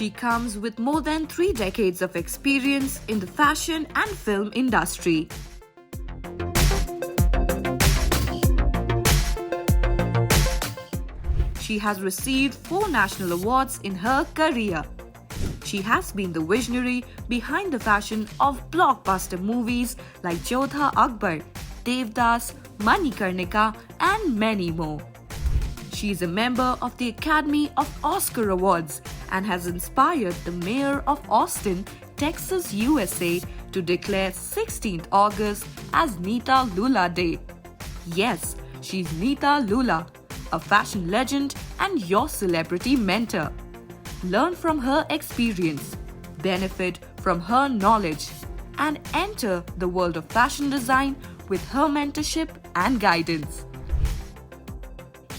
She comes with more than 3 decades of experience in the fashion and film industry. She has received 4 national awards in her career. She has been the visionary behind the fashion of blockbuster movies like Jodha Akbar, Devdas, Manikarnika, and many more. She is a member of the Academy of Oscar Awards and has inspired the mayor of Austin, Texas, USA to declare 16th August as Neeta Lulla Day. Yes, she's Neeta Lulla, a fashion legend and your celebrity mentor. Learn from her experience, benefit from her knowledge, and enter the world of fashion design with her mentorship and guidance.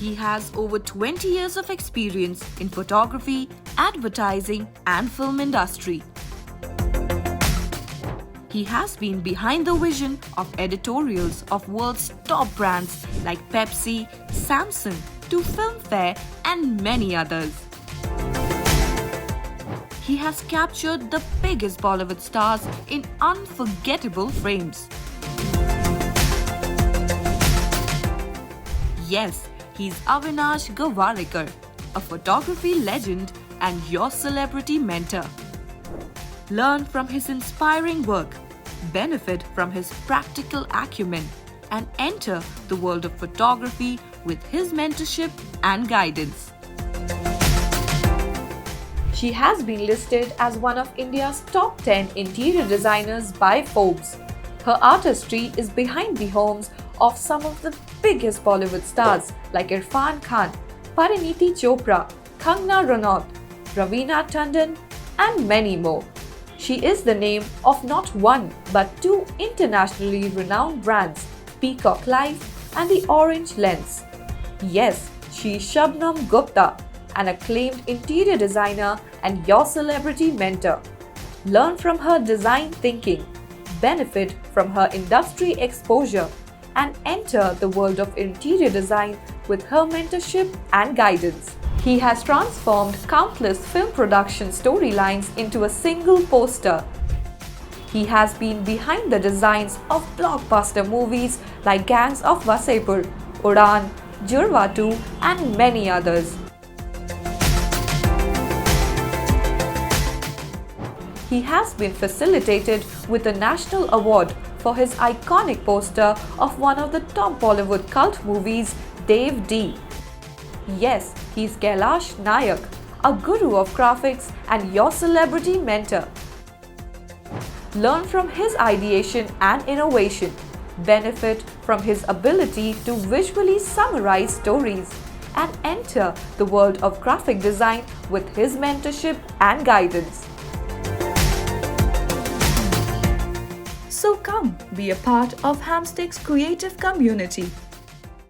He has over 20 years of experience in photography, advertising, and film industry. He has been behind the vision of editorials of world's top brands like Pepsi, Samsung, to Filmfare, and many others. He has captured the biggest Bollywood stars in unforgettable frames. Yes, he's Avinash Gowariker, a photography legend and your celebrity mentor. Learn from his inspiring work, benefit from his practical acumen, and enter the world of photography with his mentorship and guidance. She has been listed as one of India's top 10 interior designers by Forbes. Her artistry is behind the homes of some of the biggest Bollywood stars like Irrfan Khan, Pareeniti Chopra, Kangna Ranaut, Raveena Tandon, and many more. She is the name of not one but 2 internationally renowned brands, Peacock Life and the Orange Lens. Yes, she is Shabnam Gupta, an acclaimed interior designer and your celebrity mentor. Learn from her design thinking, benefit from her industry exposure, and enter the world of interior design with her mentorship and guidance. He has transformed countless film production storylines into a single poster. He has been behind the designs of blockbuster movies like Gangs of Wasseypur, Udaan, Jurwa 2, and many others. He has been facilitated with a national award for his iconic poster of one of the top Bollywood cult movies, Devdas. Yes, he's Kailash Nayak, a guru of graphics and your celebrity mentor. Learn from his ideation and innovation, benefit from his ability to visually summarize stories, and enter the world of graphic design with his mentorship and guidance. So come be a part of Hamstick's creative community.